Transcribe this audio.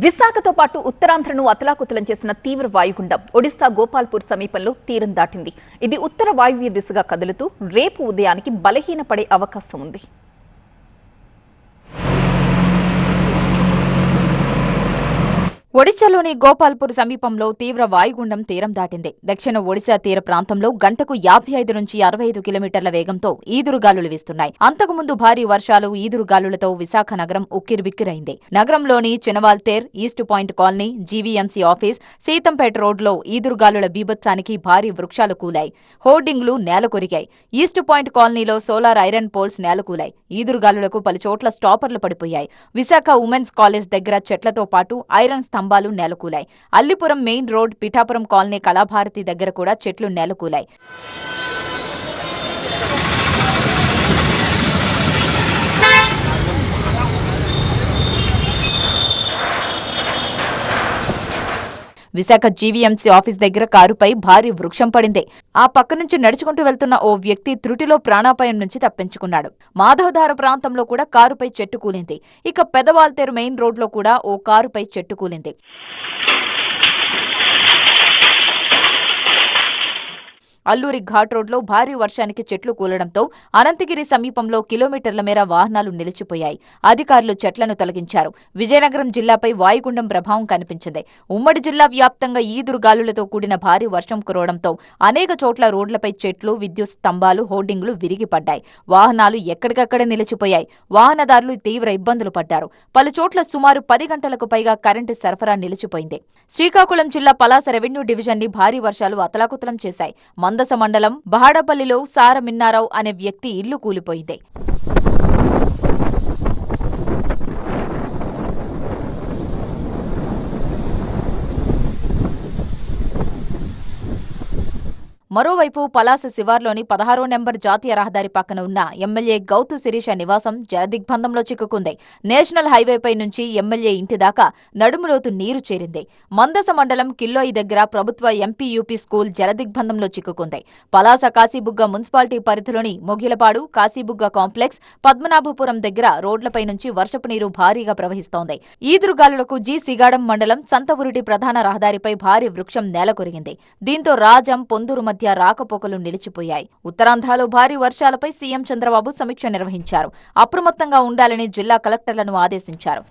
విశాఖతో పాటు ఉత్తరాంధ్రను అతలాకుతలం చేసిన తీవ్ర వాయుగుండం ఒడిశా గోపాల్పూర్ సమీపంలో తీరం దాటింది. ఇది ఉత్తర వాయువ్య దిశగా కదులుతూ రేపు ఉదయానికి బలహీనపడే అవకాశం ఉంది. ఒడిశాలోని గోపాల్పూర్ సమీపంలో తీవ్ర వాయుగుండం తీరం దాటింది. దక్షిణ ఒడిశా తీర ప్రాంతంలో గంటకు 55 నుంచి 65 కిలోమీటర్ల వేగంతో ఈదురుగాలులు వీస్తున్నాయి. అంతకుముందు భారీ వర్షాలు, ఈదురుగాలులతో విశాఖ నగరం ఉక్కిరిబిక్కిరైంది. నగరంలోని Chinawaltair, east point colony, GVMC office, Seethampeta రోడ్లో ఈదురుగాలుల బీభత్సానికి భారీ వృక్షాలు కూలాయి. హోర్డింగ్లు నేలకొరిగాయి. ఈస్ట్ పాయింట్ కాలనీలో సోలార్ ఐరన్ పోల్స్ నేలకూలాయి. ఈదురుగాలులకు పలుచోట్ల స్టాపర్లు పడిపోయాయి. విశాఖ ఉమెన్స్ కాలేజ్ దగ్గర చెట్లతో పాటు ఐరన్ స్తంభాలు నేలకూలాయి. Allipuram main road, Pithapuram colony, Kalabharati దగ్గర కూడా చెట్లు నేలకూలాయి. విశాఖ జీవీఎంసీ ఆఫీస్ దగ్గర కారుపై భారీ వృక్షం పడింది. ఆ పక్క నుంచి నడుచుకుంటూ వెళ్తున్న ఓ వ్యక్తి త్రుటిలో ప్రాణాపాయం నుంచి తప్పించుకున్నాడు. మాధవధార ప్రాంతంలో కూడా కారుపై చెట్టు కూలింది. ఇక పెదవాల్తేరు మెయిన్ రోడ్లో కూడా ఓ కారుపై చెట్టు కూలింది. అల్లూరి ఘాట్ రోడ్లో భారీ వర్షానికి చెట్లు కూలడంతో అనంతగిరి సమీపంలో కిలోమీటర్ల మేర వాహనాలు నిలిచిపోయాయి. అధికారులు చెట్లను తొలగించారు. విజయనగరం జిల్లాపై వాయుగుండం ప్రభావం కనిపించింది. ఉమ్మడి జిల్లా వ్యాప్తంగా ఈదురుగాలులతో కూడిన భారీ వర్షం కురవడంతో అనేక చోట్ల రోడ్లపై చెట్లు, విద్యుత్ స్తంభాలు, హోర్డింగ్లు విరిగిపడ్డాయి. వాహనాలు ఎక్కడికక్కడే నిలిచిపోయాయి. వాహనదారులు తీవ్ర ఇబ్బందులు పడ్డారు. పలుచోట్ల సుమారు 10 గంటలకు పైగా కరెంటు సరఫరా నిలిచిపోయింది. శ్రీకాకుళం జిల్లా పలాస రెవెన్యూ డివిజన్ ని భారీ వర్షాలు అతలాకుతలం చేశాయి. మందస మండలం బహాడపల్లిలో సార మిన్నారావు అనే వ్యక్తి ఇల్లు కూలిపోయింది. మరోవైపు పలాస శివార్లోని 16వ నెంబర్ జాతీయ రహదారి పక్కన ఉన్న ఎమ్మెల్యే గౌతు శిరీష నివాసం జలదిగ్బంధంలో చిక్కుకుంది. నేషనల్ హైవేపై నుంచి ఎమ్మెల్యే ఇంటి దాకా నడుములోతు నీరు చేరింది. మందస మండలం కిల్లోయి దగ్గర ప్రభుత్వ ఎంపీయూపీ స్కూల్ జలదిగ్బంధంలో చిక్కుకుంది. పలాస కాశీబుగ్గ మున్సిపాలిటీ పరిధిలోని మొగిలపాడు, కాశీబుగ్గ కాంప్లెక్స్, పద్మనాభపురం దగ్గర రోడ్లపై నుంచి వర్షపు నీరు భారీగా ప్రవహిస్తోంది. ఈదురుగాలులకు సిగాడం మండలం సంతవురుటి ప్రధాన రహదారిపై భారీ వృక్షం నేలకొరిగింది. దీంతో రాజం, పొందూరు మధ్య రాకపోకలు నిలిచిపోయాయి. ఉత్తరాంధ్రలో భారీ వర్షాలపై సీఎం చంద్రబాబు సమీక్ష నిర్వహించారు. అప్రమత్తంగా ఉండాలని జిల్లా కలెక్టర్లను ఆదేశించారు.